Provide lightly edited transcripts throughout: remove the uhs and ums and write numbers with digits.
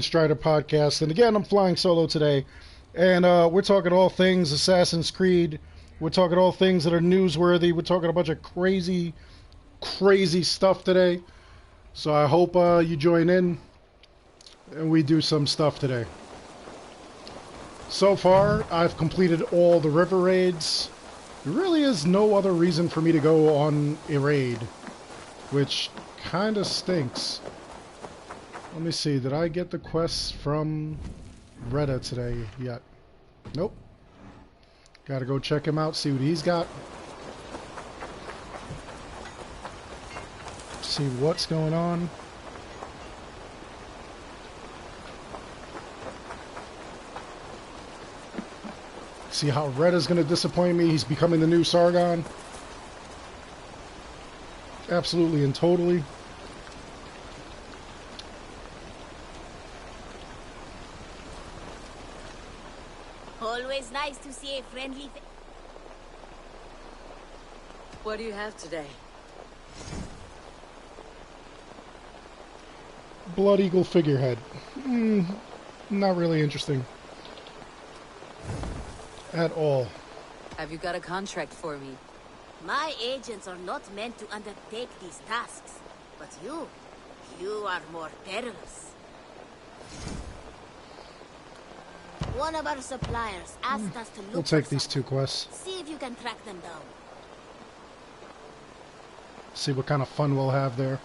Strider podcast, and again, I'm flying solo today, and we're talking all things Assassin's Creed. We're talking all things that are newsworthy. We're talking a bunch of crazy, crazy stuff today. So I hope you join in, and we do some stuff today. So far, I've completed all the river raids. There really is no other reason for me to go on a raid, which kind of stinks. Let me see, did I get the quests from Retta today yet? Nope. Gotta go check him out, see what he's got. See what's going on. See how Retta's gonna disappoint me. He's becoming the new Sargon. Absolutely and totally. Always nice to see a friendly What do you have today? Blood Eagle figurehead. Not really interesting. At all. Have you got a contract for me? My agents are not meant to undertake these tasks. But you are more perilous. One of our suppliers asked us to look We'll take for these two quests. See if you can track them down. See what kind of fun we'll have there.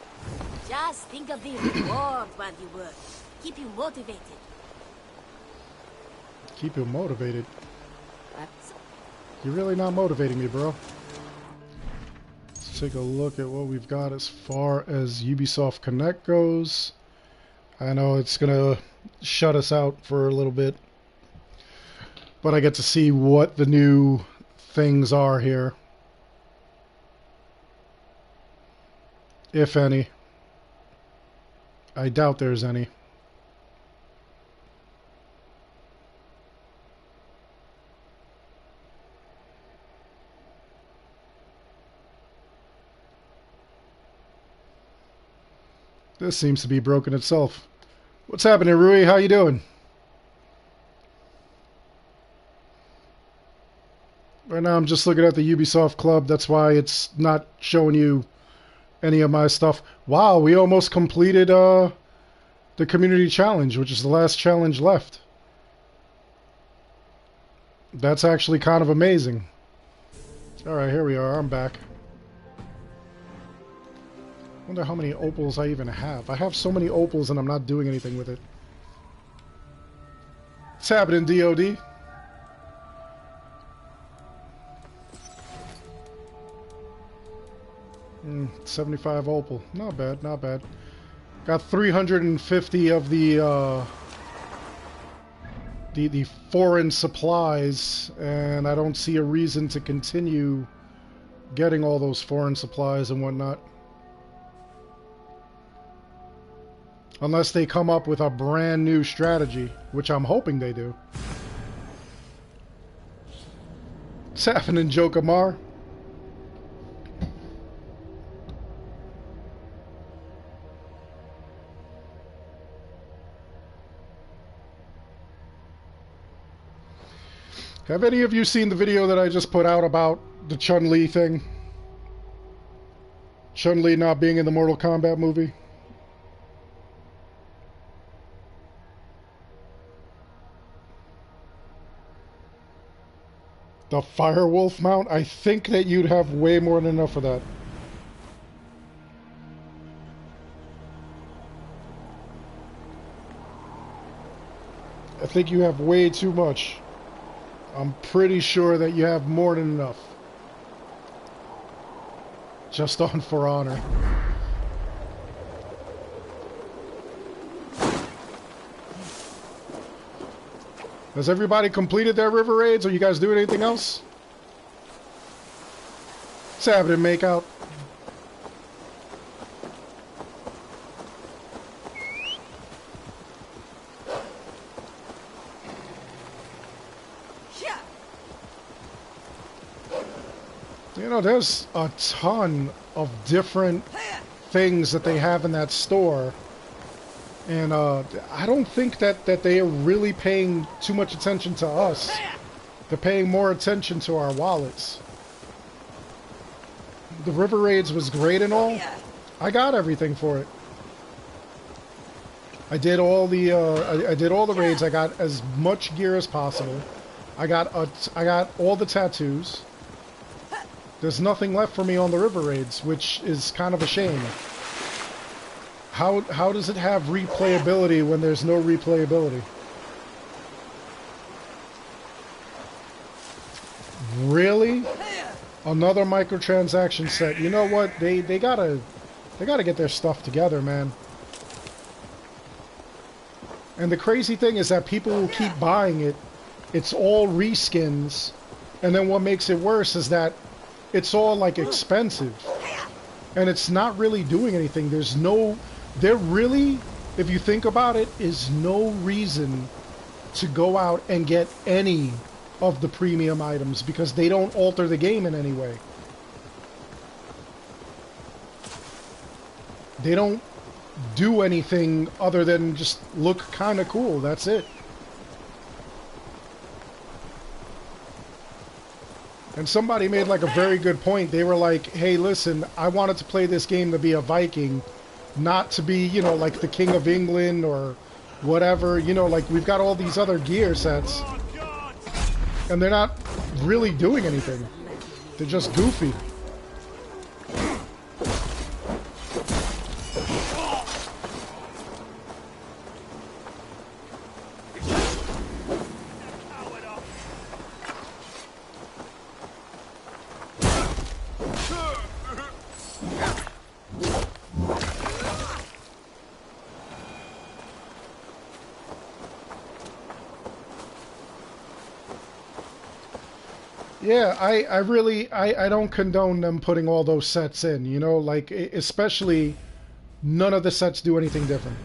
Just think of the reward while you work. Keep you motivated. Keep you motivated. You're really not motivating me, bro. Let's take a look at what we've got as far as Ubisoft Connect goes. I know it's gonna shut us out for a little bit, but I get to see what the new things are here. If any. I doubt there's any. This seems to be broken itself. What's happening, Rui? How you doing? Right now I'm just looking at the Ubisoft Club. That's why it's not showing you any of my stuff. Wow, we almost completed the community challenge, which is the last challenge left. That's actually kind of amazing. Alright, here we are. I'm back. Wonder how many opals I even have. I have so many opals and I'm not doing anything with it. What's happening, DOD? Mm, 75 opal. Not bad, not bad. Got 350 of the foreign supplies, and I don't see a reason to continue getting all those foreign supplies and whatnot. Unless they come up with a brand new strategy, which I'm hoping they do. What's happening, Jokamar? Have any of you seen the video that I just put out about the Chun-Li thing? Chun-Li not being in the Mortal Kombat movie? The Firewolf mount? I think that you'd have way more than enough of that. I think you have way too much. I'm pretty sure that you have more than enough. Just on For Honor. Has everybody completed their river raids? Are you guys doing anything else? What's happening, Makeout? You know, there's a ton of different things that they have in that store And I don't think that they are really paying too much attention to us. They're paying more attention to our wallets. The river raids was great and all. I got everything for it. I did all the I did all the raids. I got as much gear as possible. I got all the tattoos. There's nothing left for me on the river raids, which is kind of a shame. How does it have replayability when there's no replayability? Really? Another microtransaction set. You know what? They gotta get their stuff together, man. And the crazy thing is that people will keep buying it. It's all reskins. And then what makes it worse is that it's all like expensive. And it's not really doing anything. There really, if you think about it, is no reason to go out and get any of the premium items because they don't alter the game in any way. They don't do anything other than just look kind of cool. That's it. And somebody made like a very good point. They were like, hey, listen, I wanted to play this game to be a Viking, not to be, you know, like the King of England or whatever. You know, like we've got all these other gear sets. And they're not really doing anything. They're just goofy. Yeah, I really, I don't condone them putting all those sets in, you know, like, especially none of the sets do anything different.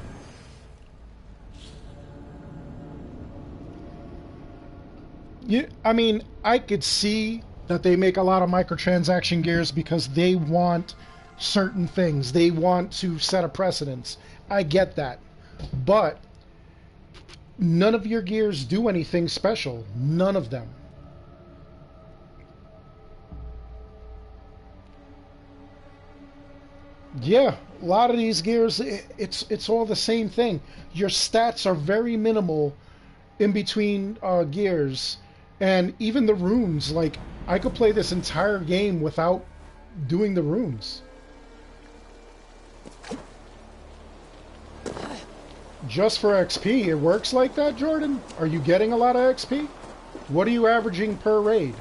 I mean, I could see that they make a lot of microtransaction gears because they want certain things. They want to set a precedence. I get that. But none of your gears do anything special. None of them. Yeah, a lot of these gears, it's all the same thing. Your stats are very minimal in between gears, and even the runes. Like, I could play this entire game without doing the runes. Just for XP, it works like that, Jordan? Are you getting a lot of XP? What are you averaging per raid?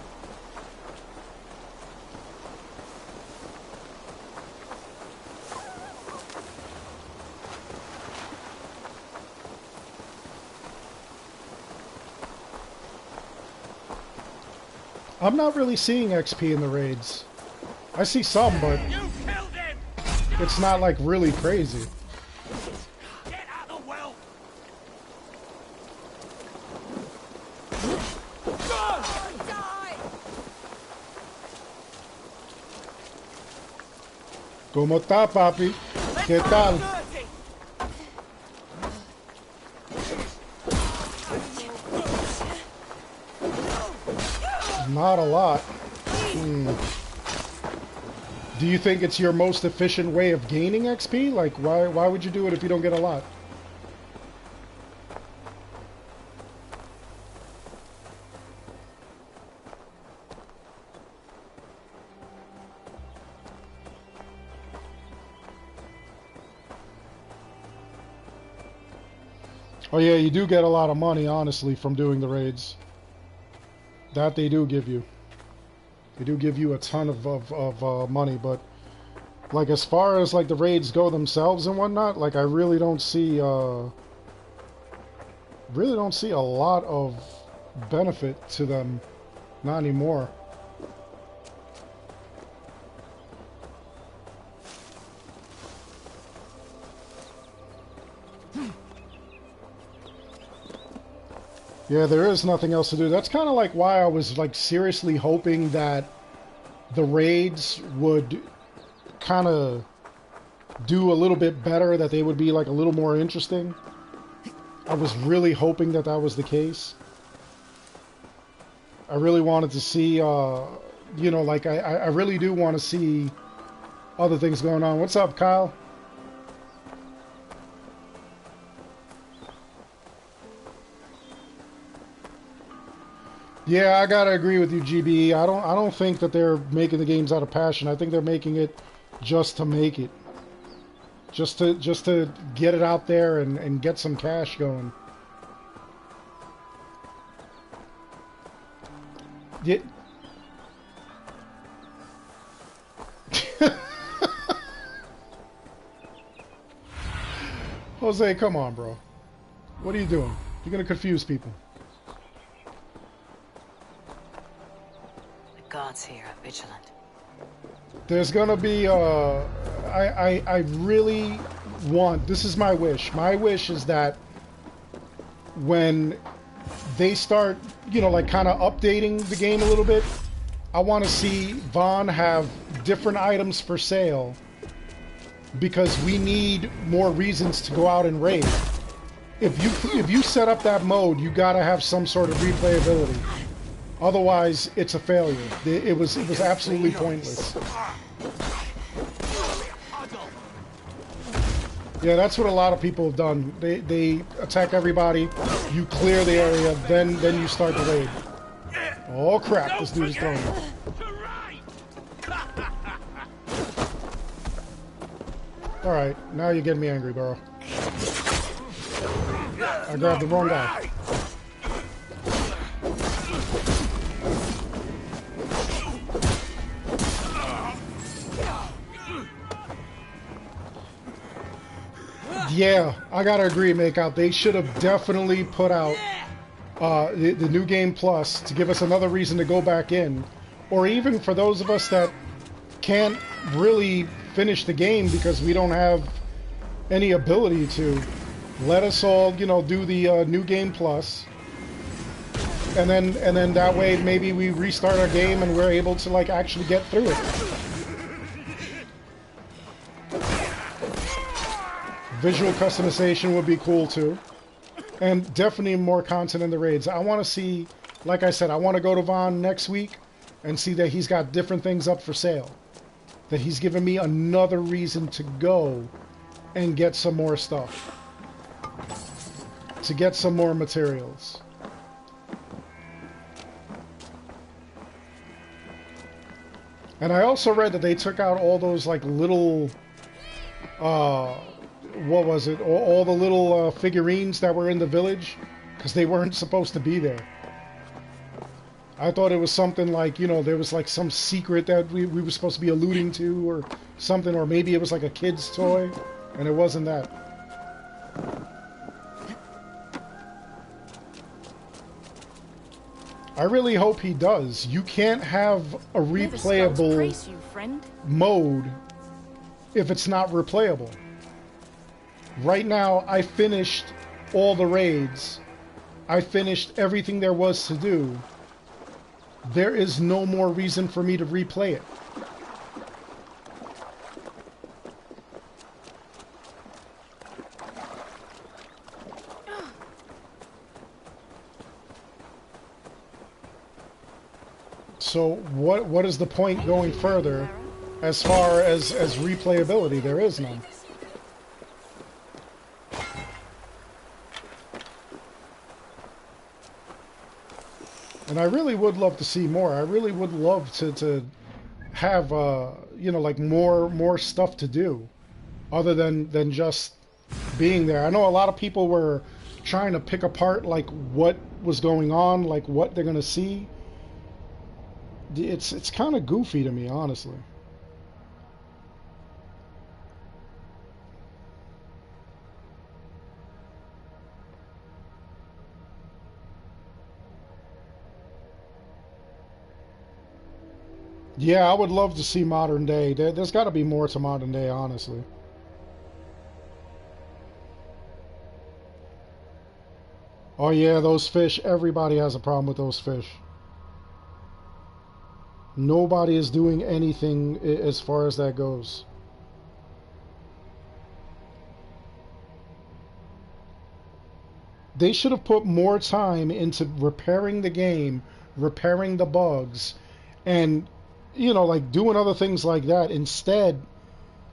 I'm not really seeing XP in the raids. I see some, but it's not like really crazy. Get out of the well. ¿Cómo está, papi? ¿Qué tal? Not a lot. Do you think it's your most efficient way of gaining XP? Like, why would you do it if you don't get a lot? Oh yeah, you do get a lot of money, honestly, from doing the raids. That they do give you. They do give you a ton of money, but like as far as like the raids go themselves and whatnot, like I really don't see a lot of benefit to them. Not anymore. Yeah, there is nothing else to do. That's kind of like why I was like seriously hoping that the raids would kind of do a little bit better, that they would be like a little more interesting. I was really hoping that that was the case. I really wanted to see, you know, like I really do want to see other things going on. What's up, Kyle? Yeah, I gotta agree with you, GB. I don't think that they're making the games out of passion. I think they're making it just to make it. Just to get it out there and get some cash going. Yeah. Jose, come on, bro. What are you doing? You're gonna confuse people. The gods here are vigilant. There's gonna be I really want, this is my wish. My wish is that when they start, you know, like kind of updating the game a little bit, I want to see Vaughn have different items for sale, because we need more reasons to go out and raid. If you set up that mode, you gotta have some sort of replayability. Otherwise, it's a failure. It was absolutely pointless. Yeah, that's what a lot of people have done. They attack everybody, you clear the area, then you start the raid. Oh crap, this dude is throwing it. Alright, now you're getting me angry, bro. I grabbed the wrong guy. Yeah, I gotta agree, Makeout. They should have definitely put out the New Game Plus to give us another reason to go back in. Or even for those of us that can't really finish the game because we don't have any ability to, let us all, you know, do the New Game Plus. And then that way maybe we restart our game and we're able to like actually get through it. Visual customization would be cool too. And definitely more content in the raids. I want to see, like I said, I want to go to Vaughn next week and see that he's got different things up for sale. That he's given me another reason to go and get some more stuff. To get some more materials. And I also read that they took out all those like little what was it? All the little figurines that were in the village, because they weren't supposed to be there. I thought it was something like, you know, there was like some secret that we were supposed to be alluding to or something, or maybe it was like a kid's toy, and it wasn't that. I really hope he does. You can't have a replayable mode if it's not replayable. Right now, I finished all the raids. I finished everything there was to do. There is no more reason for me to replay it. So what is the point going further as far as replayability? There is none. And I really would love to see more. I really would love to have, you know, like more stuff to do other than just being there. I know a lot of people were trying to pick apart, like, what was going on, like, what they're going to see. It's kind of goofy to me, honestly. Yeah, I would love to see modern day. There's got to be more to modern day, honestly. Oh yeah, those fish. Everybody has a problem with those fish. Nobody is doing anything as far as that goes. They should have put more time into repairing the game, repairing the bugs, and, you know, like doing other things like that. Instead,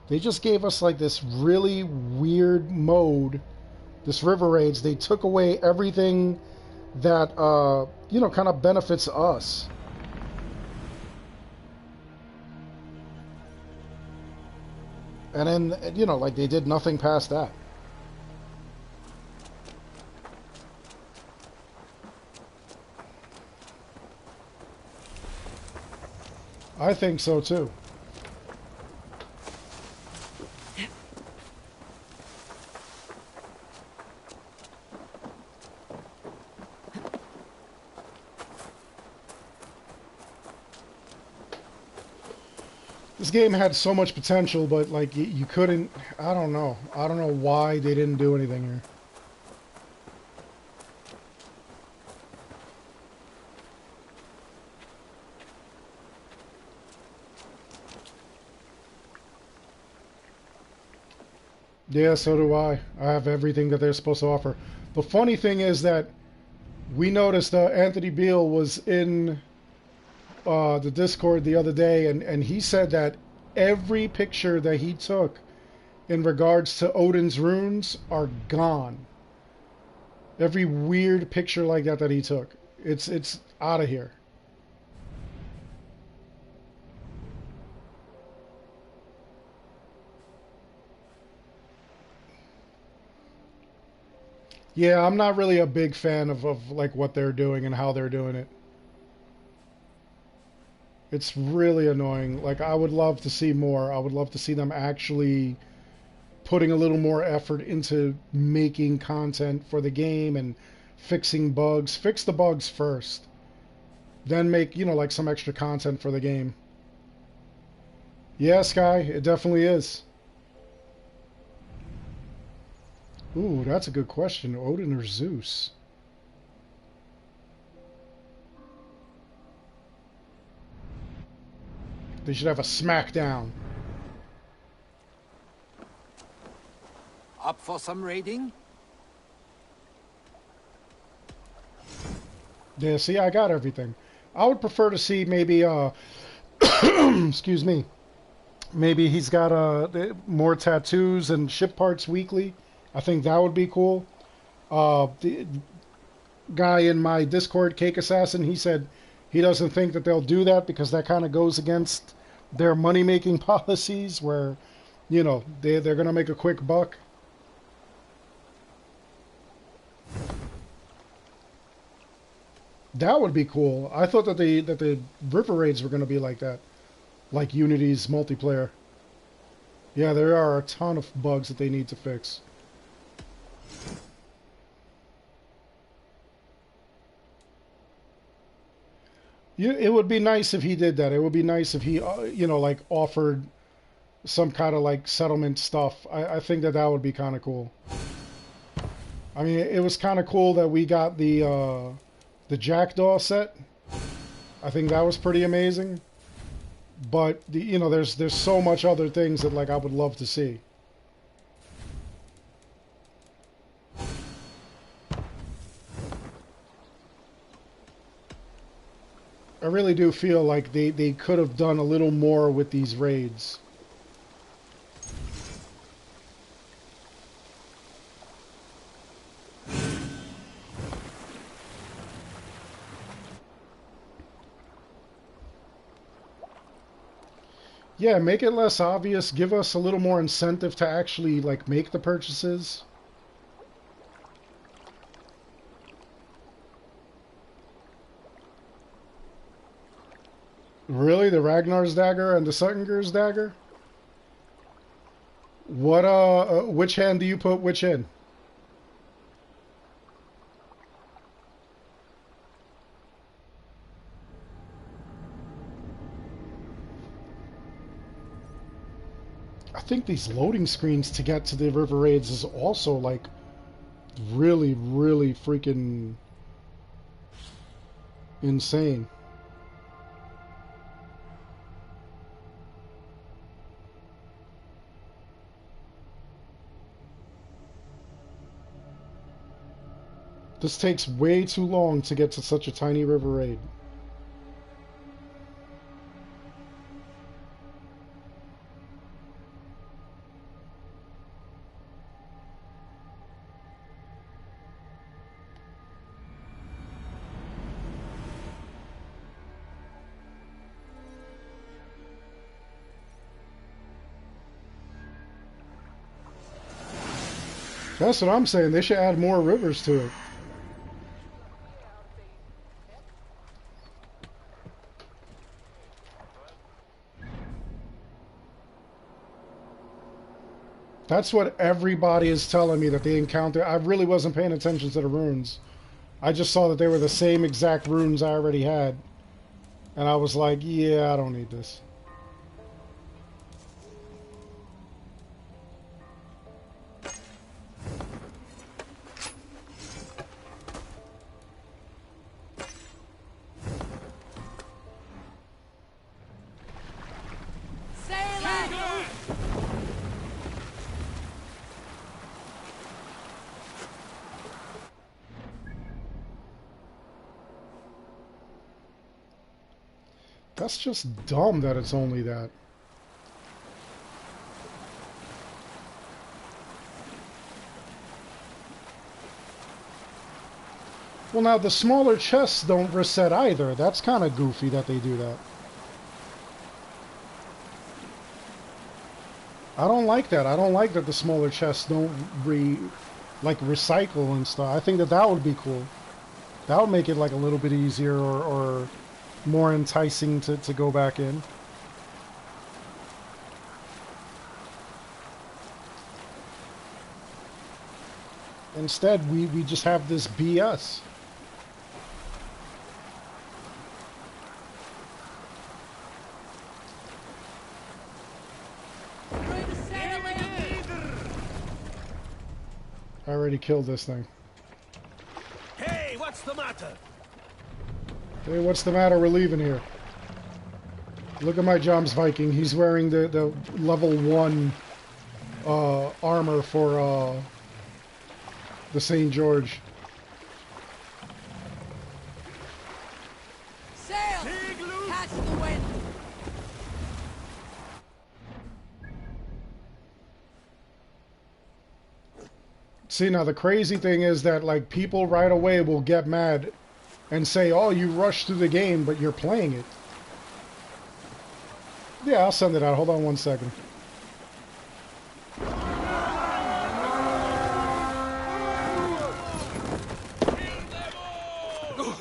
they just gave us like this really weird mode, this River Raids. They took away everything that, you know, kind of benefits us. And then, you know, like they did nothing past that. I think so too. This game had so much potential, but like you couldn't. I don't know. I don't know why they didn't do anything here. Yeah, so do I. I have everything that they're supposed to offer. The funny thing is that we noticed Anthony Beale was in the Discord the other day, and he said that every picture that he took in regards to Odin's runes are gone. Every weird picture like that that he took, it's out of here. Yeah, I'm not really a big fan of like what they're doing and how they're doing it. It's really annoying. Like I would love to see more. I would love to see them actually putting a little more effort into making content for the game and fixing bugs. Fix the bugs first. Then make, you know, like some extra content for the game. Yeah, Sky, it definitely is. Ooh, that's a good question. Odin or Zeus? They should have a smackdown. Up for some raiding? Yeah, see, I got everything. I would prefer to see maybe, excuse me, maybe he's got more tattoos and ship parts weekly. I think that would be cool. The guy in my Discord, Cake Assassin, he said he doesn't think that they'll do that because that kind of goes against their money-making policies where, you know, they're going to make a quick buck. That would be cool. I thought that the river raids were going to be like that, like Unity's multiplayer. Yeah, there are a ton of bugs that they need to fix. It would be nice if he did that. It would be nice if he, you know, like offered some kind of like settlement stuff. I think that that would be kind of cool. I mean, it was kind of cool that we got the Jackdaw set. I think that was pretty amazing. But you know, there's so much other things that like I would love to see. I really do feel like they could have done a little more with these raids. Yeah, make it less obvious. Give us a little more incentive to actually like make the purchases. Really? The Ragnar's dagger and the Suttenger's dagger? What, which hand do you put which in? I think these loading screens to get to the river raids is also like really, really freaking insane. This takes way too long to get to such a tiny river raid. That's what I'm saying. They should add more rivers to it. That's what everybody is telling me that they encounter. I really wasn't paying attention to the runes. I just saw that they were the same exact runes I already had. And I was like, yeah, I don't need this. That's just dumb that it's only that. Well, now the smaller chests don't reset either. That's kind of goofy that they do that. I don't like that. I don't like that the smaller chests don't recycle and stuff. I think that that would be cool. That would make it like a little bit easier or more enticing to go back in. Instead, we just have this BS. I already killed this thing. Hey, what's the matter? Hey, what's the matter? We're leaving here. Look at my Joms Viking. He's wearing the level 1 armor for the St. George. Sail! Catch the wind! See, now the crazy thing is that like people right away will get mad and say, oh, you rushed through the game, but you're playing it. Yeah, I'll send it out. Hold on one second.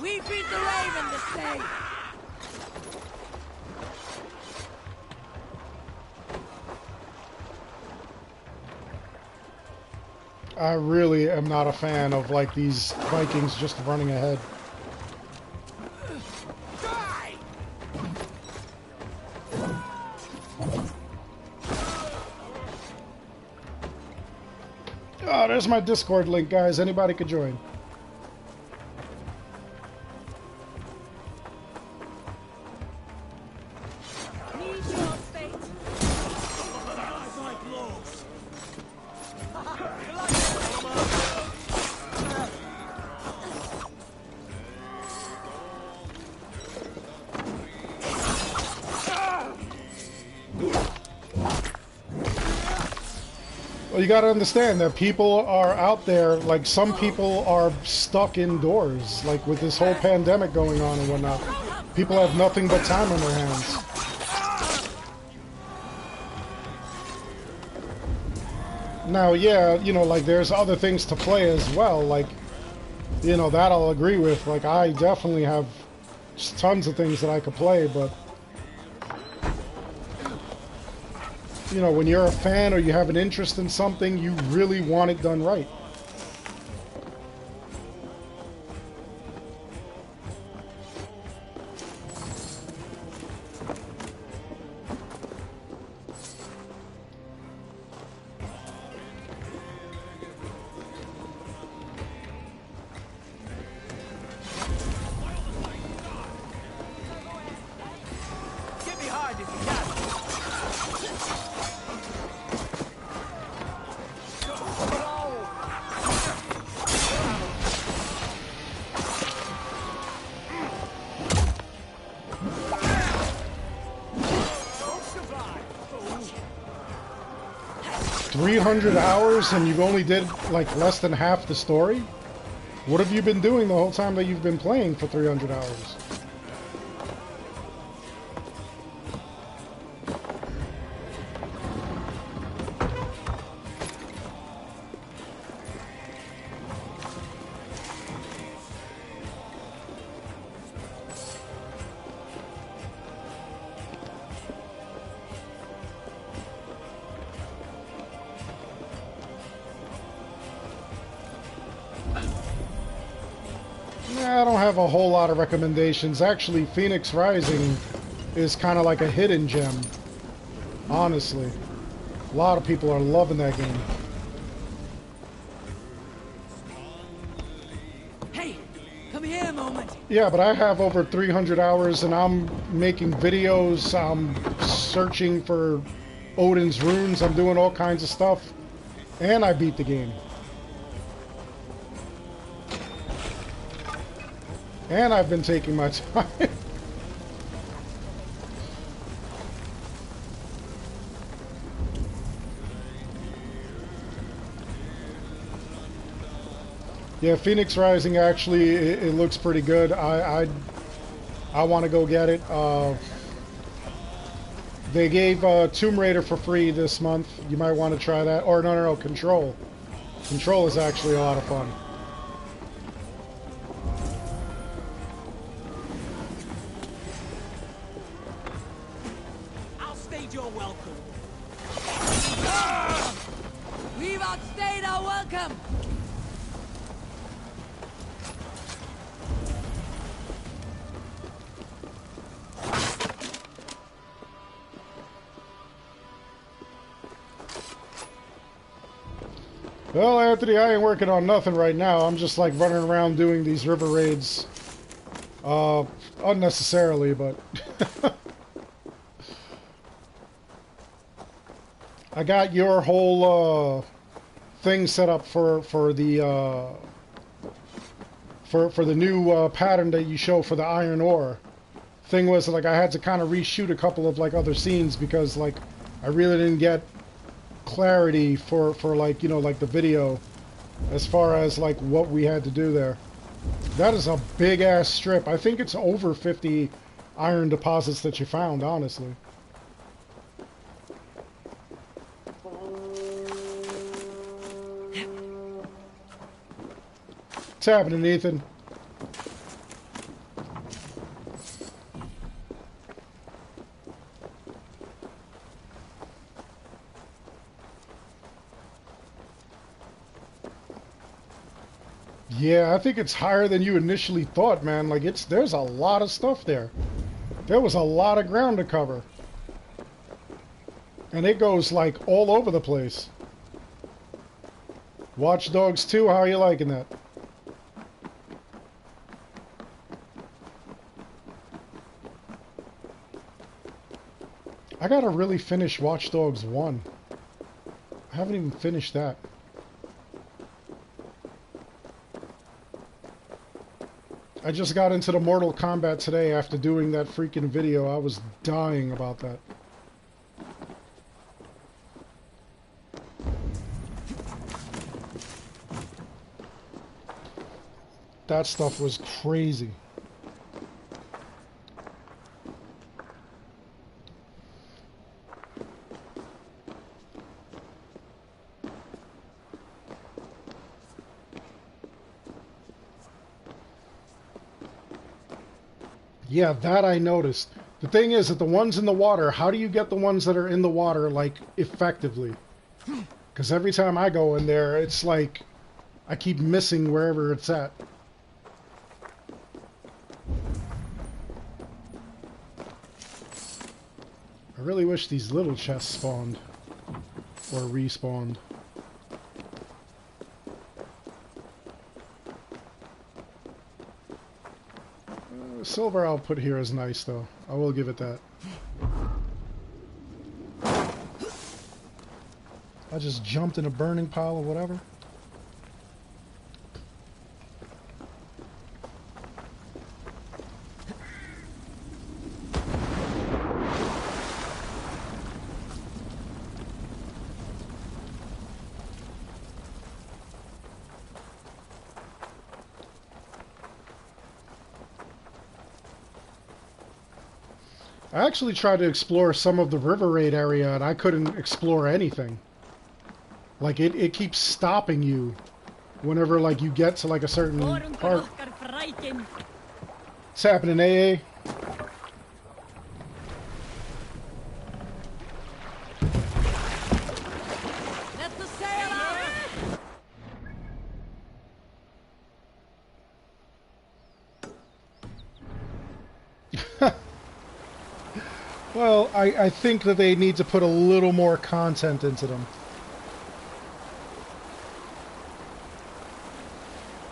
We beat the Raven this day! I really am not a fan of like these Vikings just running ahead. Oh, there's my Discord link, guys. Anybody could join. Well, you got to understand that people are out there, like some people are stuck indoors, like with this whole pandemic going on and whatnot. People have nothing but time on their hands. Now, yeah, you know, like there's other things to play as well, like, you know, that I'll agree with. Like, I definitely have just tons of things that I could play, but you know, when you're a fan or you have an interest in something, you really want it done right. Get behind if you can. 300 hours and you've only did like less than half the story? What have you been doing the whole time that you've been playing for 300 hours? I don't have a whole lot of recommendations. Actually, Phoenix Rising is kind of like a hidden gem. Honestly. A lot of people are loving that game. Hey, come here a moment. Yeah, but I have over 300 hours and I'm making videos, I'm searching for Odin's runes, I'm doing all kinds of stuff. And I beat the game. And I've been taking my time. Yeah, Phoenix Rising actually, it looks pretty good. I want to go get it. They gave Tomb Raider for free this month. You might want to try that. Or no, Control. Control is actually a lot of fun. You're welcome. We've outstayed our welcome. Well, Anthony, I ain't working on nothing right now. I'm just like running around doing these river raids. Unnecessarily, but... I got your whole thing set up for the new pattern that you show for the iron ore. Thing was like I had to kind of reshoot a couple of like other scenes because like I really didn't get clarity for like, you know, like the video as far as like what we had to do there. That is a big ass strip. I think it's over 50 iron deposits that you found, honestly. What's happening, Ethan? Yeah, I think it's higher than you initially thought, man. Like, there's a lot of stuff there. There was a lot of ground to cover. And it goes, like, all over the place. Watch Dogs 2, how are you liking that? I gotta really finish Watch Dogs 1. I haven't even finished that. I just got into the Mortal Kombat today after doing that freaking video. I was dying about that. That stuff was crazy. Yeah, that I noticed. The thing is that the ones in the water, how do you get the ones that are in the water, like, effectively? Because every time I go in there, it's like, I keep missing wherever it's at. I really wish these little chests spawned. Or respawned. Silver output here is nice, though. I will give it that. I just jumped in a burning pile of whatever. I actually tried to explore some of the River Raid area, and I couldn't explore anything. Like, it keeps stopping you whenever, like, you get to, like, a certain part. What's happening, AA? Let the sail out! Well, I think that they need to put a little more content into them.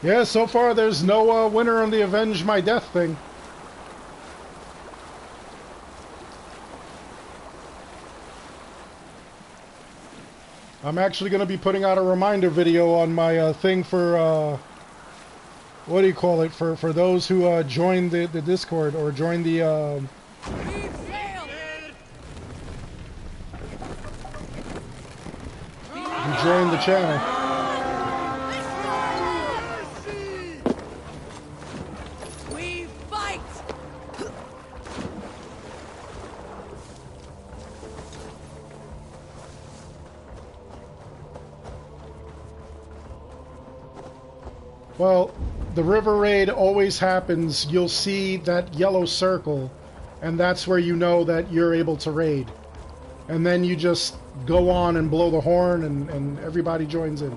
Yeah, so far there's no winner on the Avenge My Death thing. I'm actually going to be putting out a reminder video on my thing for, what do you call it, for those who join the Discord or join the, Leave sail! who join the channel. We fight! Well, the River Raid always happens. You'll see that yellow circle, and that's where you know that you're able to raid. And then you just go on and blow the horn, and everybody joins in.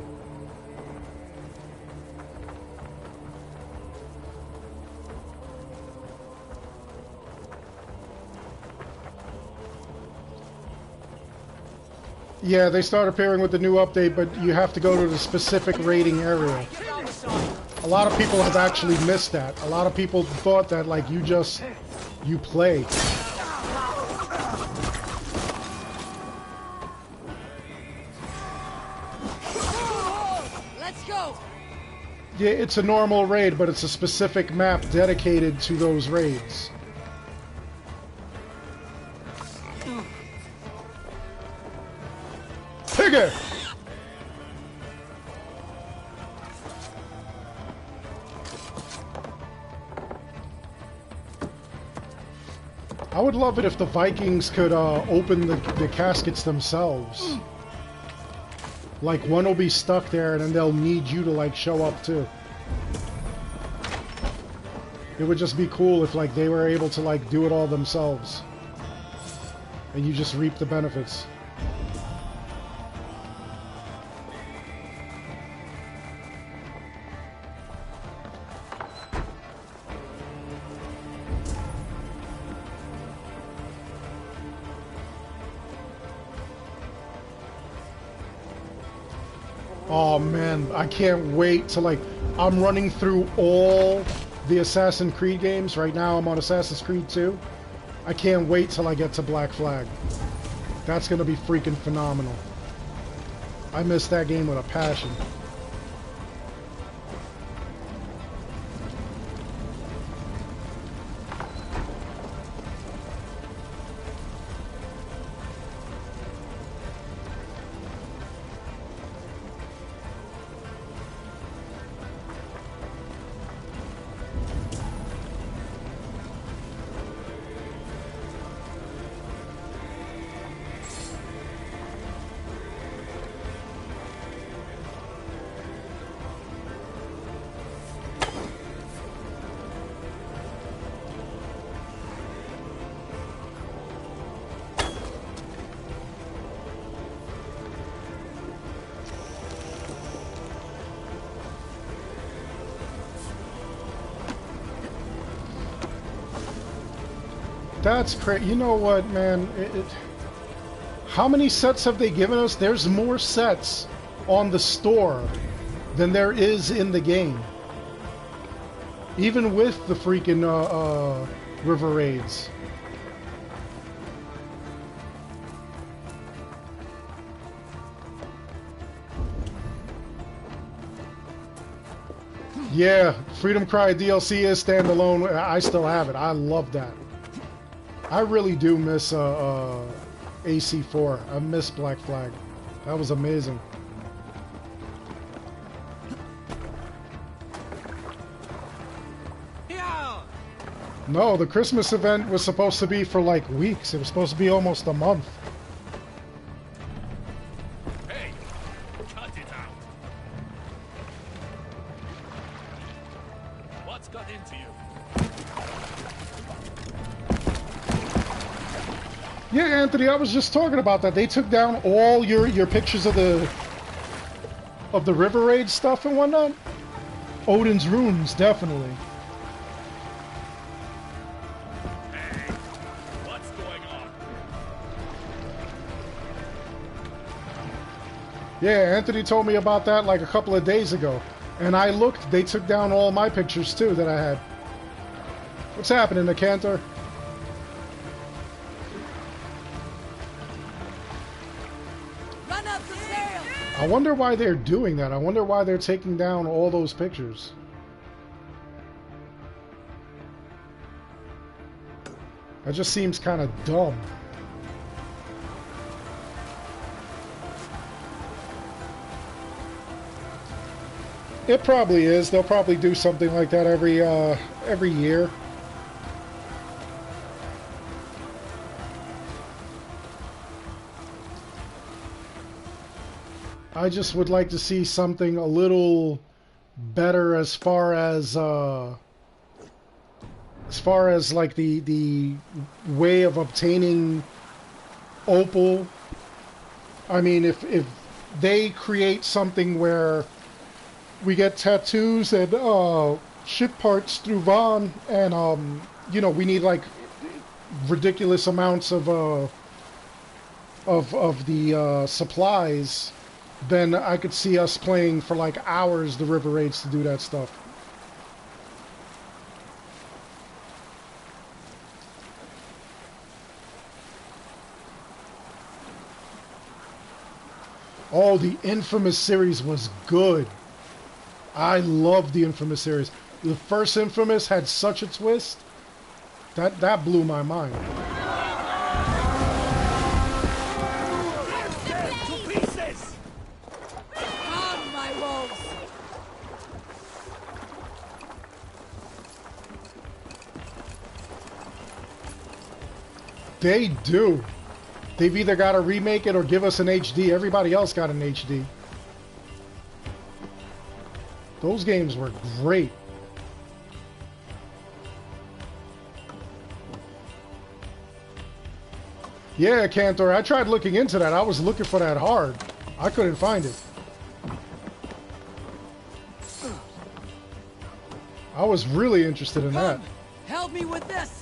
Yeah, they start appearing with the new update, but you have to go to the specific raiding area. A lot of people have actually missed that. A lot of people thought that, like, you play. Let's go! Yeah, it's a normal raid, but it's a specific map dedicated to those raids. Pigger! I would love it if the Vikings could open the caskets themselves. Like, one will be stuck there and then they'll need you to, like, show up too. It would just be cool if, like, they were able to, like, do it all themselves. And you just reap the benefits. Oh man, I can't wait to, like, I'm running through all the Assassin's Creed games. Right now I'm on Assassin's Creed 2. I can't wait till I get to Black Flag. That's gonna be freaking phenomenal. I miss that game with a passion. That's crazy. You know what, man? How many sets have they given us? There's more sets on the store than there is in the game. Even with the freaking river raids. Yeah, Freedom Cry DLC is standalone. I still have it. I love that. I really do miss AC4. I miss Black Flag. That was amazing. No, the Christmas event was supposed to be for like weeks. It was supposed to be almost a month. Hey, cut it out. What's got into you? Yeah, Anthony, I was just talking about that. They took down all your pictures of the River Raid stuff and whatnot. Odin's Runes, definitely. Hey, what's going on? Yeah, Anthony told me about that like a couple of days ago. And I looked, they took down all my pictures too that I had. What's happening, Nicantor? Run up the sail! I wonder why they're doing that. I wonder why they're taking down all those pictures. That just seems kind of dumb. It probably is. They'll probably do something like that every year. I just would like to see something a little better as far as like the way of obtaining opal. I mean, if they create something where we get tattoos and ship parts through Vaughn, and you know, we need like ridiculous amounts of the supplies, then I could see us playing for like hours the River Raids to do that stuff. Oh, the Infamous series was good. I loved the Infamous series. The first Infamous had such a twist. That blew my mind. Dead to pieces! On, my wolves! They do. They've either got to remake it or give us an HD. Everybody else got an HD. Those games were great. Yeah, Cantor, I tried looking into that. I was looking for that hard. I couldn't find it. I was really interested in that. Come, help me with this!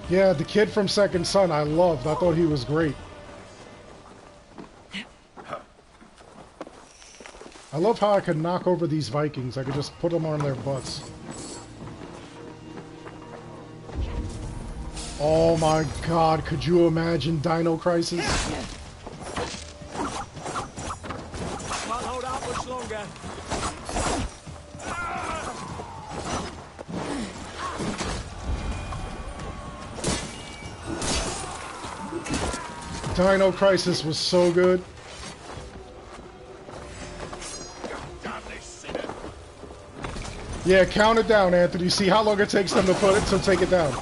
Yeah, the kid from Second Son I loved. I thought he was great. I love how I could knock over these Vikings. I could just put them on their butts. Oh my god, could you imagine Dino Crisis? Can't hold out much longer. Dino Crisis was so good. Damn this sinner. Yeah, count it down, Anthony. See how long it takes them to put it, so take it down.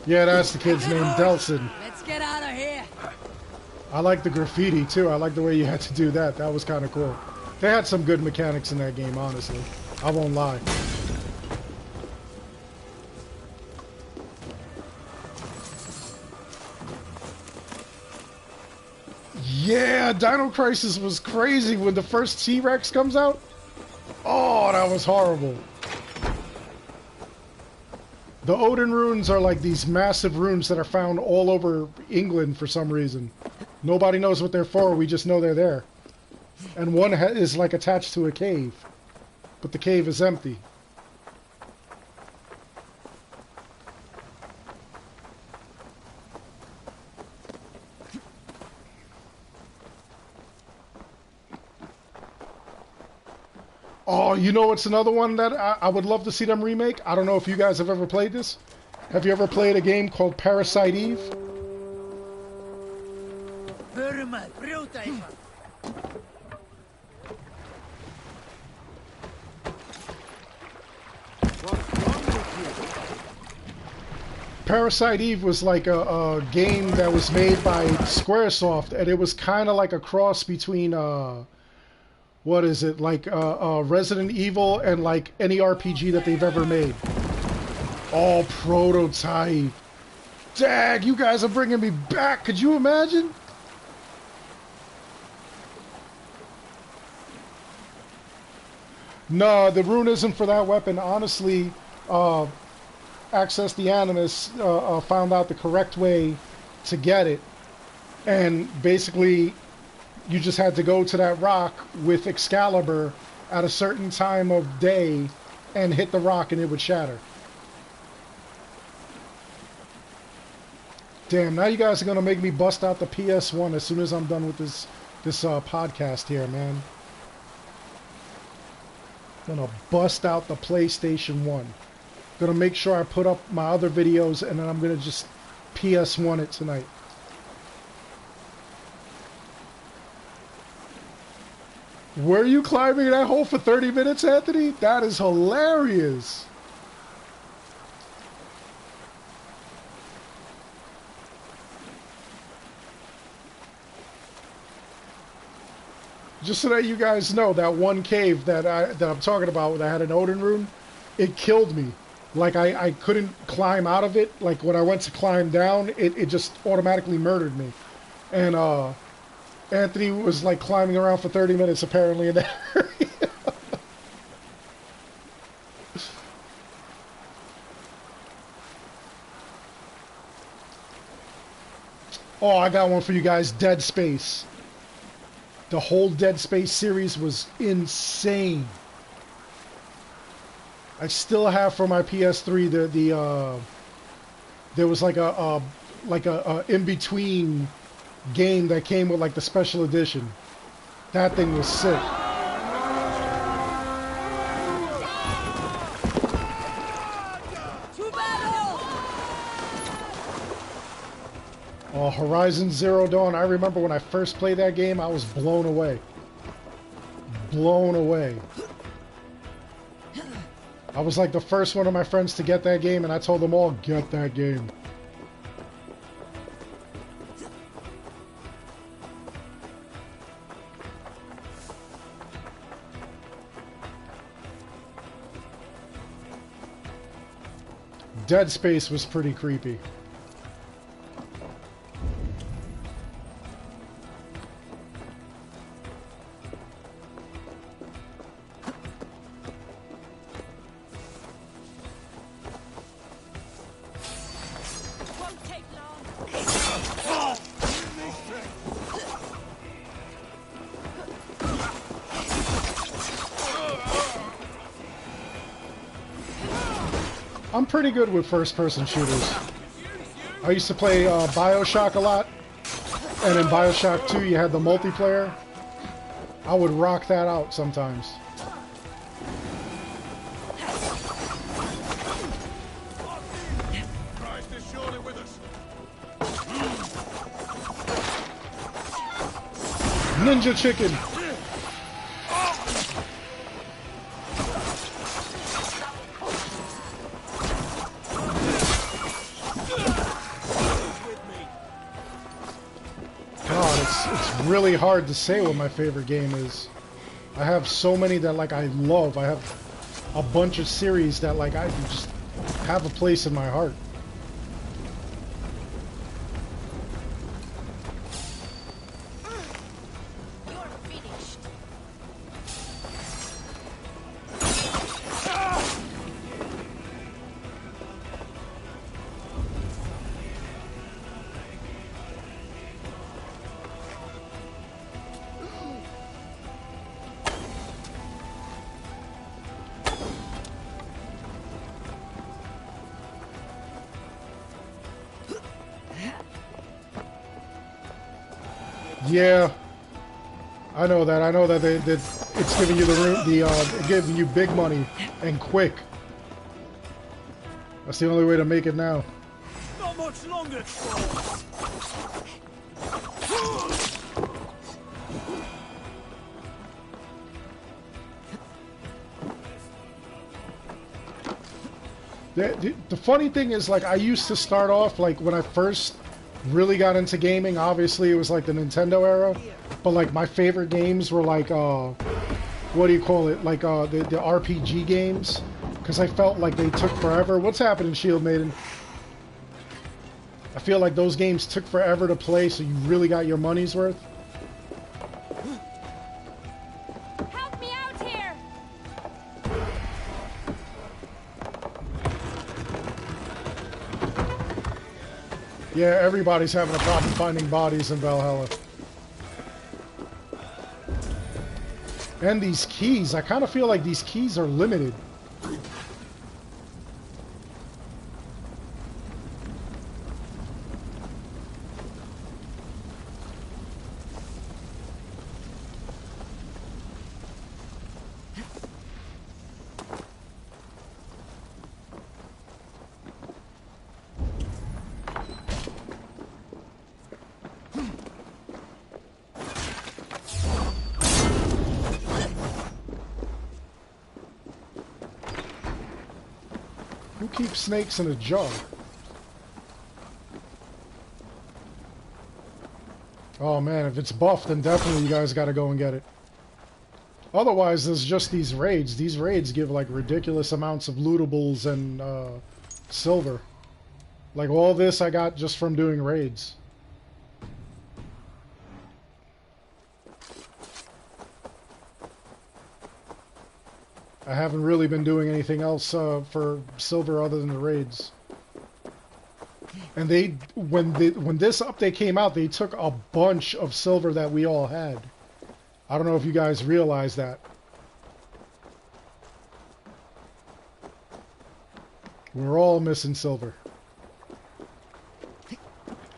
Yeah, that's the kid's name, Delson. Let's get out of here! I like the graffiti, too. I like the way you had to do that. That was kind of cool. They had some good mechanics in that game, honestly. I won't lie. Yeah, Dino Crisis was crazy when the first T-Rex comes out. Oh, that was horrible. The Odin runes are like these massive runes that are found all over England for some reason. Nobody knows what they're for, we just know they're there. And one is like attached to a cave, but the cave is empty. Oh, you know what's another one that I would love to see them remake? I don't know if you guys have ever played this. Have you ever played a game called Parasite Eve? Parasite Eve was like a game that was made by Squaresoft, and it was kind of like a cross between what is it, like Resident Evil and like any RPG that they've ever made. Oh, Prototype. Dag, you guys are bringing me back. Could you imagine? No, the runism for that weapon, honestly, Access the Animus found out the correct way to get it. And basically, you just had to go to that rock with Excalibur at a certain time of day and hit the rock and it would shatter. Damn, now you guys are going to make me bust out the PS1 as soon as I'm done with this podcast here, man. Gonna bust out the PlayStation 1. Gonna make sure I put up my other videos and then I'm gonna just PS1 it tonight. Were you climbing that hole for 30 minutes, Anthony? That is hilarious. Just so that you guys know, that one cave that I'm talking about that had an Odin rune, it killed me. Like I couldn't climb out of it. Like when I went to climb down, it just automatically murdered me. And Anthony was like climbing around for 30 minutes apparently in that area. Oh, I got one for you guys. Dead Space. The whole Dead Space series was insane. I still have for my PS3 there was like a in-between game that came with like the special edition. That thing was sick. Oh, Horizon Zero Dawn. I remember when I first played that game, I was blown away. Blown away. I was like the first one of my friends to get that game, and I told them all, get that game. Dead Space was pretty creepy. I'm pretty good with first-person shooters. I used to play Bioshock a lot, and in Bioshock 2 you had the multiplayer. I would rock that out sometimes. Ninja Chicken! Really hard to say what my favorite game is. I have so many that like I love. I have a bunch of series that like I just have a place in my heart. Yeah, I know that. I know that it's giving you giving you big money and quick. That's the only way to make it now. Not much longer. The funny thing is, like, I used to start off, like, when I first really got into gaming, obviously it was like the Nintendo era, but like my favorite games were like, what do you call it, like the RPG games, because I felt like they took forever. What's happening, Shield Maiden? I feel like those games took forever to play, so you really got your money's worth. Help me out here! Yeah, everybody's having a problem finding bodies in Valhalla. And these keys, I kind of feel like these keys are limited. Who keeps snakes in a jar? Oh man, if it's buffed, then definitely you guys gotta go and get it. Otherwise, there's just these raids. These raids give like ridiculous amounts of lootables and silver. Like all this I got just from doing raids. I haven't really been doing anything else for silver other than the raids. And when this update came out, they took a bunch of silver that we all had. I don't know if you guys realize that. We're all missing silver.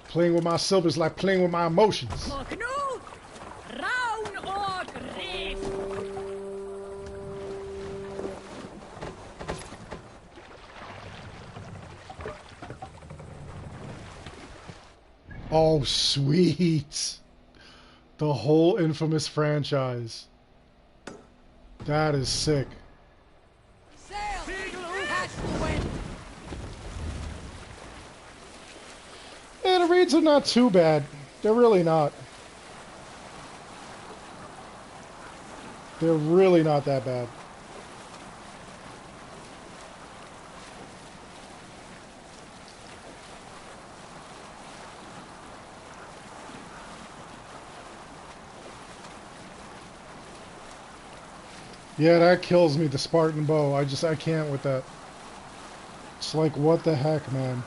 Playing with my silver is like playing with my emotions. Oh, sweet. The whole Infamous franchise. That is sick. Sail! Catch the wind! Yeah, the raids are not too bad. They're really not. They're really not that bad. Yeah, that kills me, the Spartan bow. I can't with that. It's like, what the heck, man?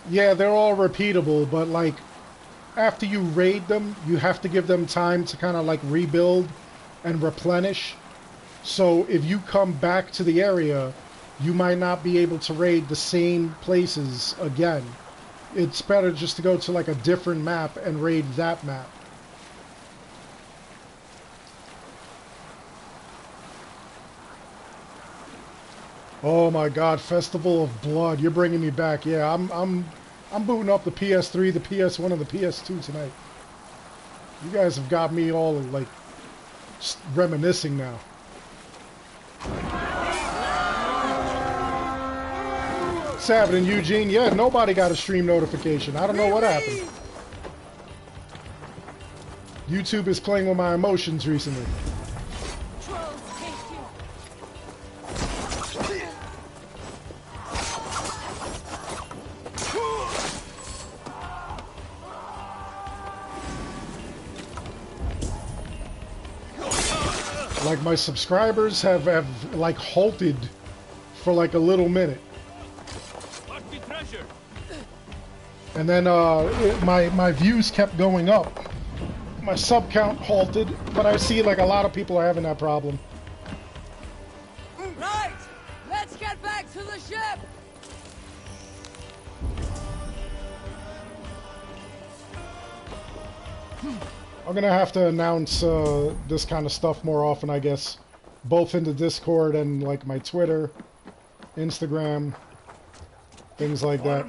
Yeah, they're all repeatable, but like, after you raid them, you have to give them time to kind of like rebuild and replenish. So if you come back to the area, you might not be able to raid the same places again. It's better just to go to like a different map and raid that map. Oh my God, Festival of Blood! You're bringing me back. Yeah, I'm booting up the PS3, the PS1, and the PS2 tonight. You guys have got me all like reminiscing now. Savin and Eugene, yeah, nobody got a stream notification. I don't know what happened. YouTube is playing with my emotions recently. Like my subscribers have like halted for like a little minute. And then my views kept going up. My sub count halted, but I see like a lot of people are having that problem. Right! Let's get back to the ship! I'm gonna have to announce this kind of stuff more often, I guess. Both in the Discord and like my Twitter, Instagram, things like that.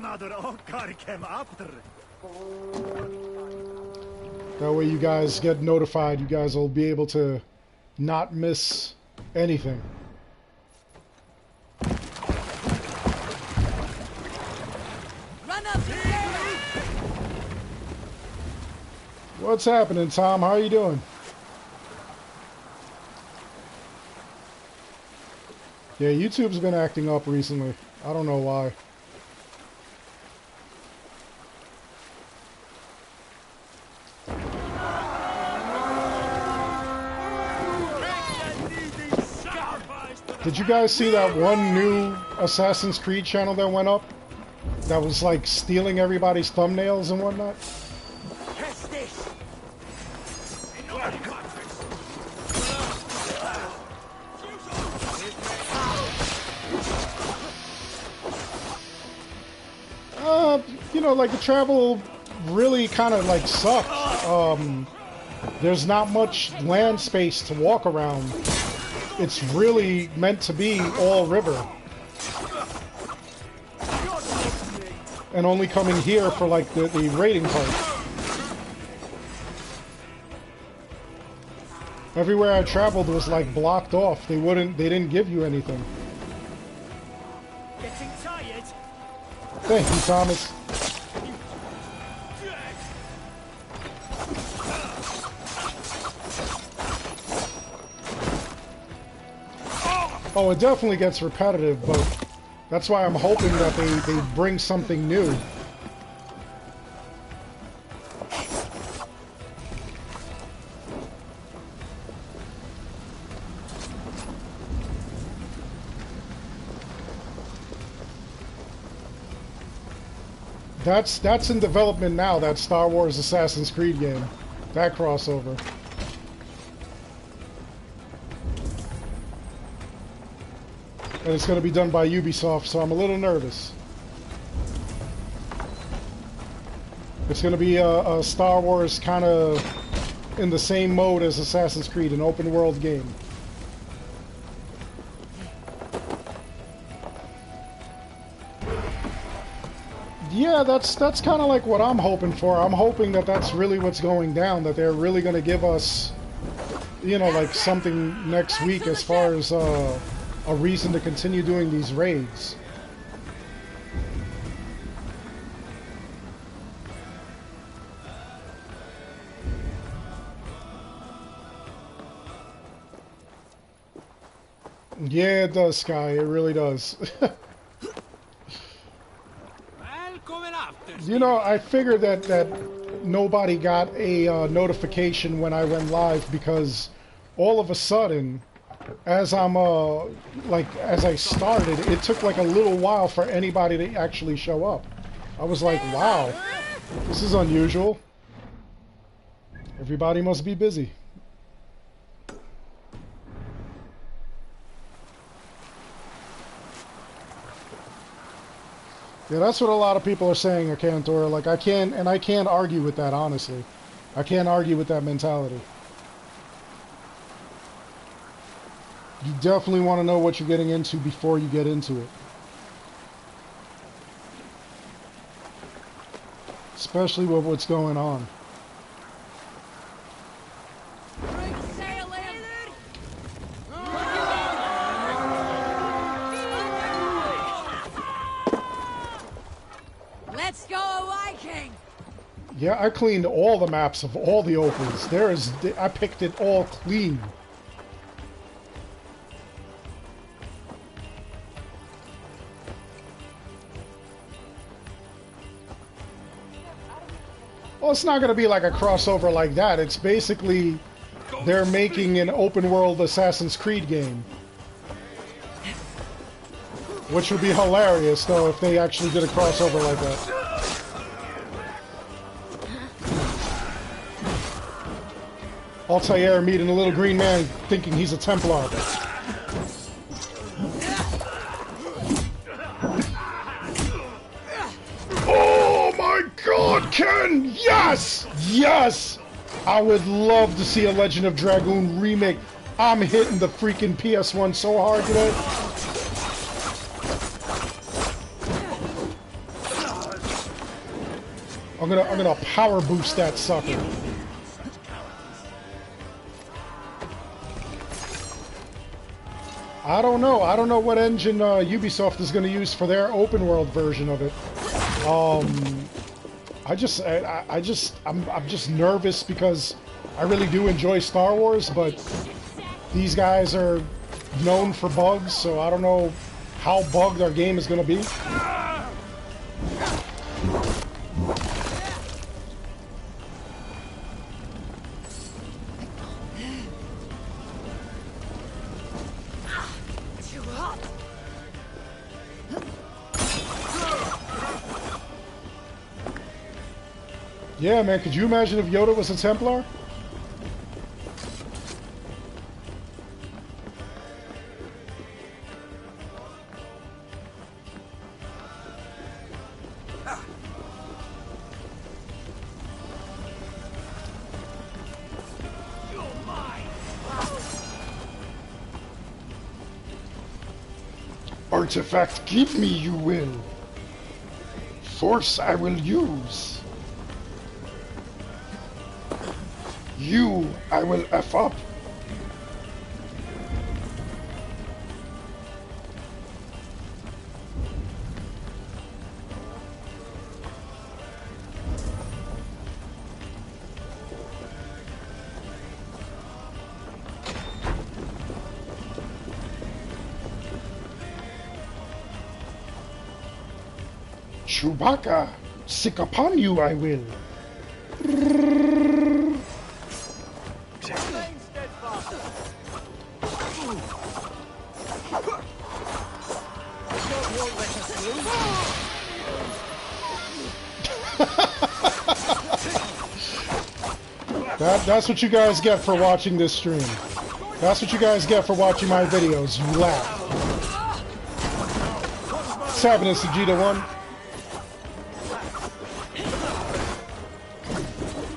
That way you guys get notified. You guys will be able to not miss anything. Run up the stairs! What's happening, Tom? How are you doing? Yeah, YouTube's been acting up recently. I don't know why. Did you guys see that one new Assassin's Creed channel that went up? That was like stealing everybody's thumbnails and whatnot? You know, like the travel really kind of like sucked. There's not much land space to walk around. It's really meant to be all river. And only coming here for like the raiding part. Everywhere I traveled was like blocked off. They didn't give you anything. Getting tired? Thank you, Thomas. Oh, it definitely gets repetitive, but that's why I'm hoping that they bring something new. That's in development now, that Star Wars Assassin's Creed game. That crossover. And it's going to be done by Ubisoft, so I'm a little nervous. It's going to be a Star Wars kind of in the same mode as Assassin's Creed, an open world game. Yeah, that's kind of like what I'm hoping for. I'm hoping that that's really what's going down, that they're really going to give us, you know, like something next week as far as a reason to continue doing these raids. Yeah, it does, Sky. It really does. You know, I figured that nobody got a notification when I went live because all of a sudden, as I'm as I started, it took like a little while for anybody to actually show up. I was like, wow, this is unusual. Everybody must be busy. Yeah, that's what a lot of people are saying, Akantor. Like, I can't argue with that, honestly. I can't argue with that mentality. You definitely want to know what you're getting into before you get into it. Especially with what's going on. Bring sail in! Let's go, Viking! Yeah, I cleaned all the maps of all the opens. I picked it all clean. Well, it's not going to be like a crossover like that. It's basically they're making an open world Assassin's Creed game. Which would be hilarious, though, if they actually did a crossover like that. Altair meeting a little green man thinking he's a Templar. Oh my god, Ken! Yes! Yes! I would love to see a Legend of Dragoon remake. I'm hitting the freaking PS1 so hard today. I'm gonna power boost that sucker. I don't know. I don't know what engine Ubisoft is going to use for their open world version of it. I'm just nervous because I really do enjoy Star Wars, but these guys are known for bugs, so I don't know how bugged our game is going to be. Yeah, man, could you imagine if Yoda was a Templar? Artifact, give me, you will. Force I will use. You, I will F up. Chewbacca, sick upon you I will. That's what you guys get for watching this stream. That's what you guys get for watching my videos. You laugh. What's happening, Sajita 1?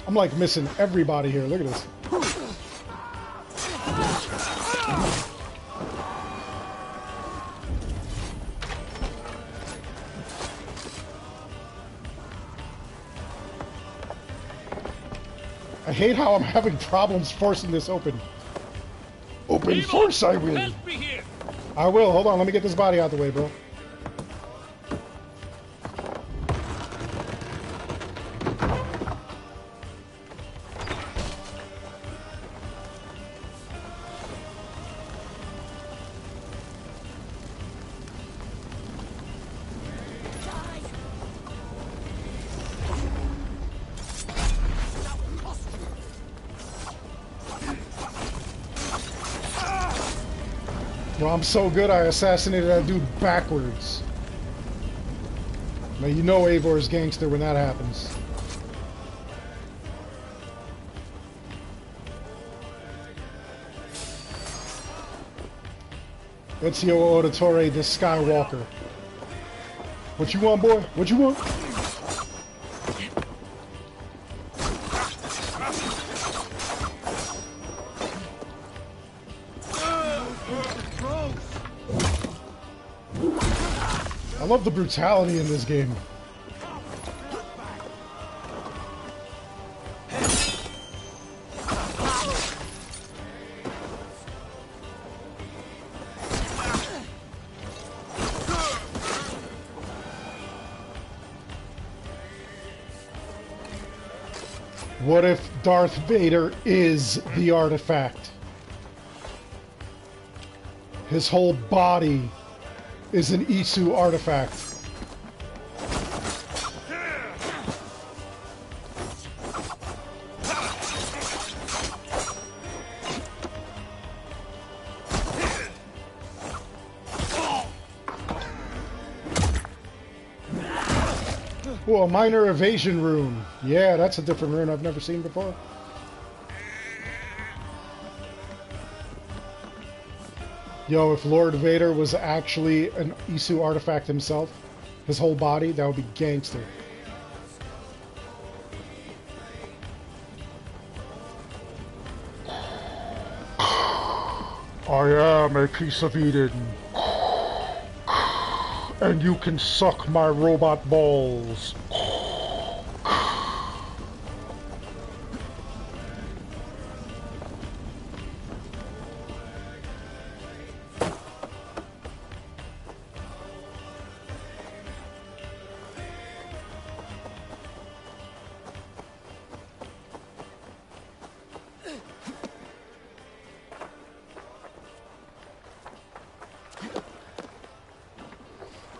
I'm like missing everybody here. Look at this. I hate how I'm having problems forcing this open. Open force, I will. Help me here. I will. Hold on, let me get this body out the way, bro. Well, I'm so good I assassinated that dude backwards. Now you know Eivor's gangster when that happens. Ezio Auditore the Skywalker. What you want, boy? What you want? I love the brutality in this game. What if Darth Vader is the artifact? His whole body is an Isu artifact. Whoa, a minor evasion rune. Yeah, that's a different rune I've never seen before. Yo, if Lord Vader was actually an Isu artifact himself, his whole body, that would be gangster. I am a piece of Eden. And you can suck my robot balls.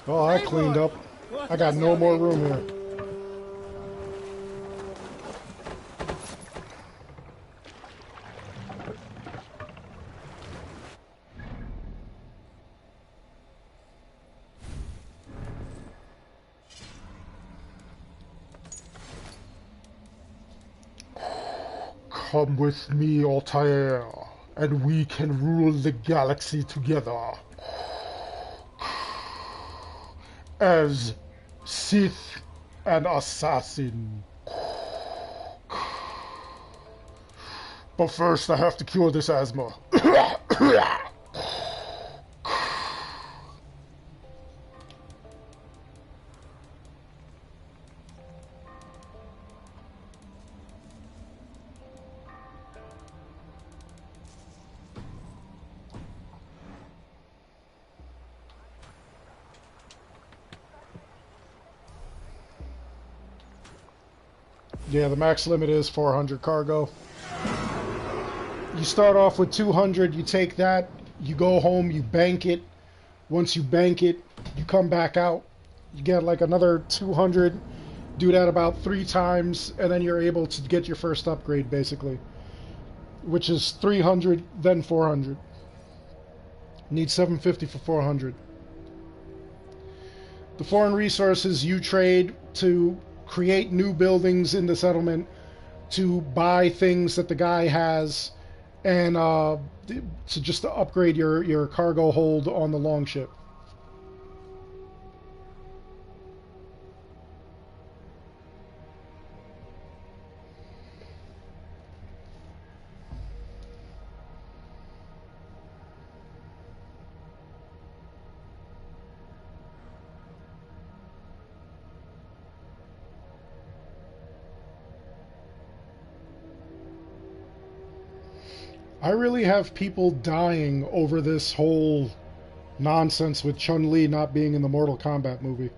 Oh, I cleaned up. I got no more room here. Come with me, Altair, and we can rule the galaxy together. As Sith and assassin. But first I have to cure this asthma. Yeah, the max limit is 400 cargo. You start off with 200, you take that, you go home, you bank it. Once you bank it, you come back out, you get like another 200, do that about 3 times, and then you're able to get your first upgrade, basically. Which is 300, then 400. Need 750 for 400. The foreign resources you trade to create new buildings in the settlement, to buy things that the guy has, and to upgrade your cargo hold on the longship. I really have people dying over this whole nonsense with Chun-Li not being in the Mortal Kombat movie.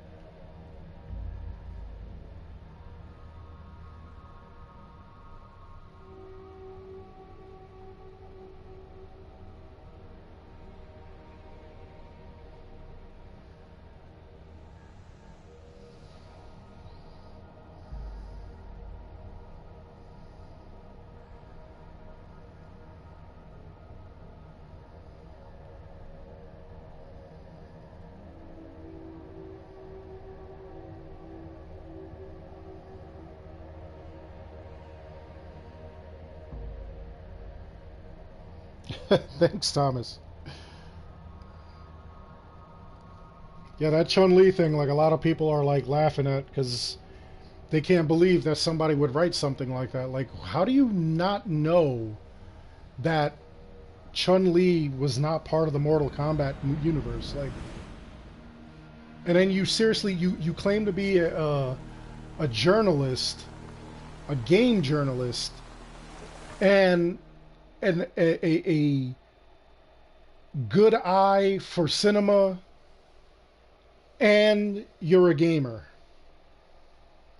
Thanks, Thomas. Yeah, that Chun-Li thing, like, a lot of people are, like, laughing at, because they can't believe that somebody would write something like that. Like, how do you not know that Chun-Li was not part of the Mortal Kombat universe? Like, and then you seriously, you claim to be a journalist, a game journalist, and a good eye for cinema, and you're a gamer.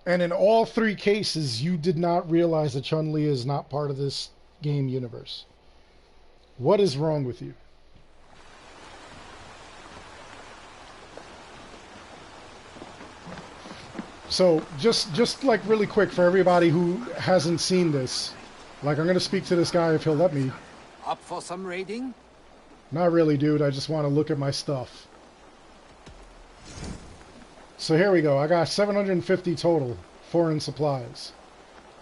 And in all 3 cases, you did not realize that Chun-Li is not part of this game universe. What is wrong with you? So, just like really quick for everybody who hasn't seen this, like, I'm going to speak to this guy if he'll let me. Up for some raiding? Not really, dude. I just want to look at my stuff. So here we go. I got 750 total foreign supplies.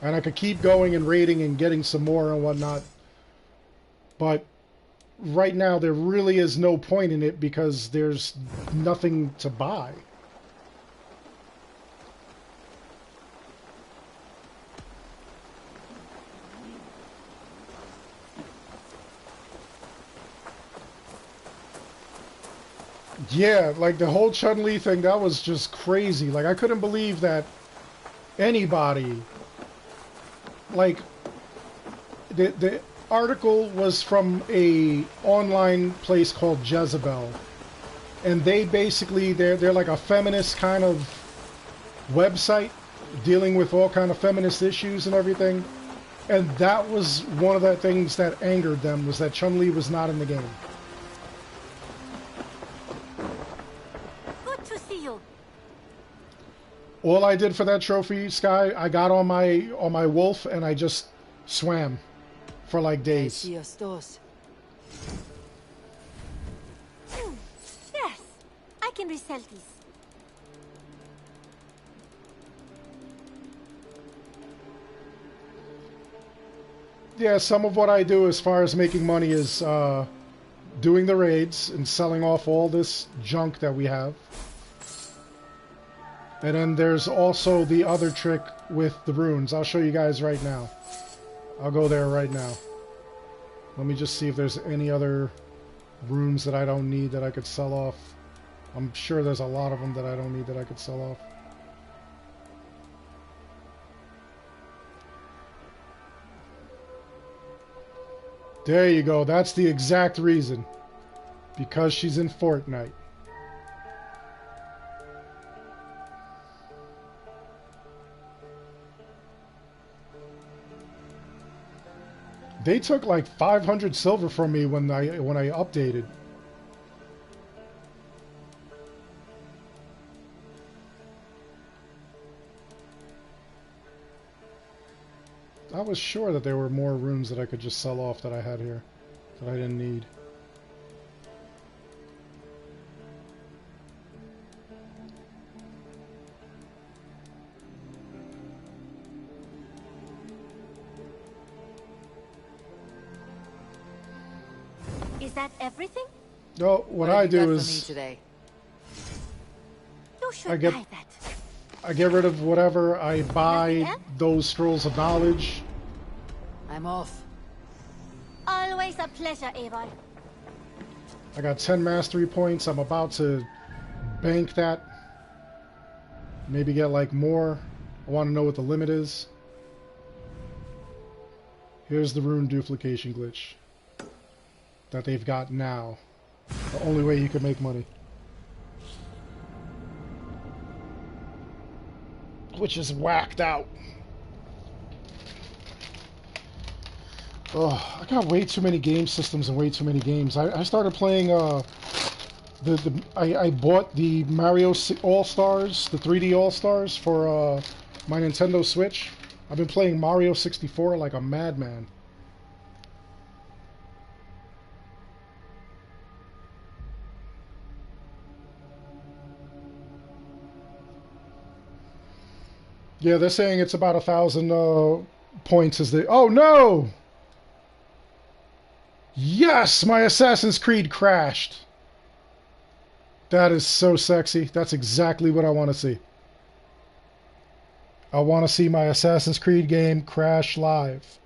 And I could keep going and raiding and getting some more and whatnot. But right now there really is no point in it because there's nothing to buy. Yeah, like the whole Chun-Li thing, that was just crazy. Like, I couldn't believe that anybody, like, the article was from a online place called Jezebel, and they basically, they're like a feminist kind of website dealing with all kind of feminist issues and everything. And that was one of the things that angered them, was that Chun-Li was not in the game. Good to see you. All I did for that trophy, Sky, I got on my wolf and I just swam for like days. Yes. Yes, I can resell these. Yeah, some of what I do as far as making money is doing the raids and selling off all this junk that we have. And then there's also the other trick with the runes. I'll show you guys right now. I'll go there right now. Let me just see if there's any other runes that I don't need that I could sell off. I'm sure there's a lot of them that I don't need that I could sell off. There you go. That's the exact reason. Because she's in Fortnite. They took like 500 silver from me when I updated. I was sure that there were more runes that I could just sell off that I had here that I didn't need. Is that everything? No, what have I you got do for me is today? You should I get- buy that. I get rid of whatever I Nothing buy, else? those scrolls of knowledge. I'm off. Always a pleasure, Avon. I got 10 mastery points. I'm about to bank that. Maybe get like more. I want to know what the limit is. Here's the rune duplication glitch that they've got now. The only way you can make money. Which is whacked out. Oh, I got way too many game systems and way too many games. I started playing I bought the Mario All-Stars, the 3D All-Stars for my Nintendo Switch. I've been playing Mario 64 like a madman. Yeah, they're saying it's about 1,000 points as they... Oh, no! Yes! My Assassin's Creed crashed! That is so sexy. That's exactly what I want to see. I want to see my Assassin's Creed game crash live.